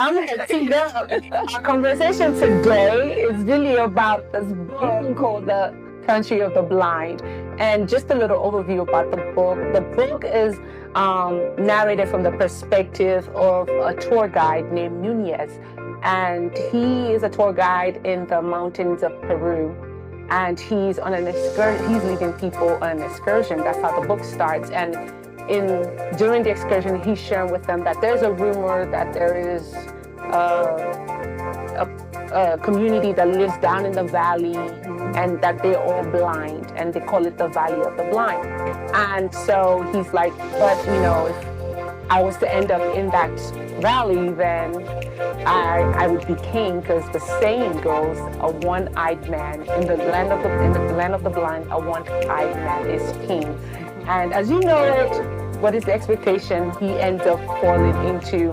I'm gonna teed up. Our conversation today is really about this book called The Country of the Blind. And just a little overview about the book. The book is narrated from the perspective of a tour guide named Nunez. And he is a tour guide in the mountains of Peru. And he's on an excursion. He's leading people on an excursion. That's how the book starts. And during the excursion, he's sharing with them that there's a rumor that there is a community that lives down in the valley, and that they're all blind, and they call it the Valley of the Blind. And so he's like, but if I was to end up in that valley, then I would be king, because the saying goes, a one-eyed man in the land of the blind, a one-eyed man is king. And as you know it, what is the expectation? He ends up falling into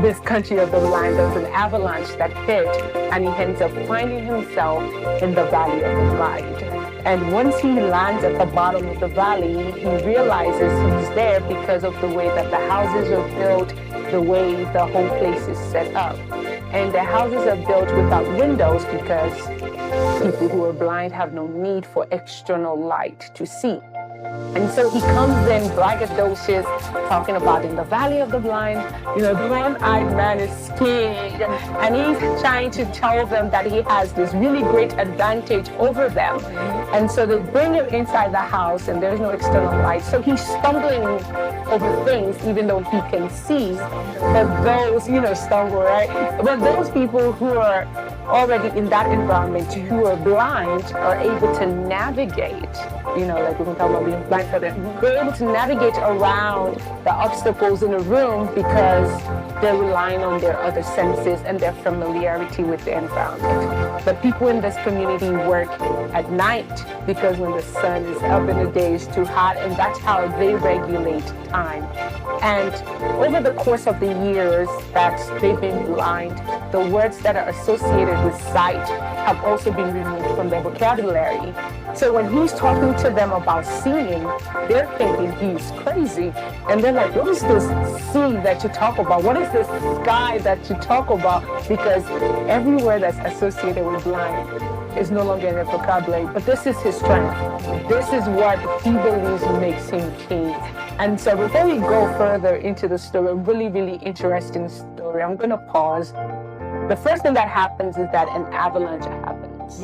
this country of the blind. There was an avalanche that hit, and he ends up finding himself in the Valley of the Blind. And once he lands at the bottom of the valley, he realizes he's there because of the way that the houses are built, the way the whole place is set up. And the houses are built without windows because people who are blind have no need for external light to see. And so he comes in braggadocious, talking about in the Valley of the Blind, the one-eyed man is king, and he's trying to tell them that he has this really great advantage over them. And so they bring him inside the house, and there's no external light. So he's stumbling over things, even though he can see. But those, stumble, right? But those people who are already in that environment, who are blind, are able to navigate, like we can talk about being blind for them. They're able to navigate around the obstacles in the room because they're relying on their other senses and their familiarity with the environment. But people in this community work at night because when the sun is up in the day, it's too hot, and that's how they regulate time. And over the course of the years that they've been blind, the words that are associated with sight have also been removed from their vocabulary. So when he's talking to them about seeing, they're thinking he's crazy. And they're like, what is this sea that you talk about? What is this sky that you talk about? Because every word that's associated with blind is no longer in their vocabulary. But this is his strength. This is what he believes makes him king. And so before we go further into the story, a really, really interesting story, I'm going to pause. The first thing that happens is that an avalanche happens.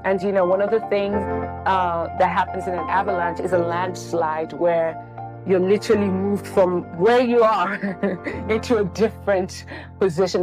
And one of the things that happens in an avalanche is a landslide, where you're literally moved from where you are into a different position.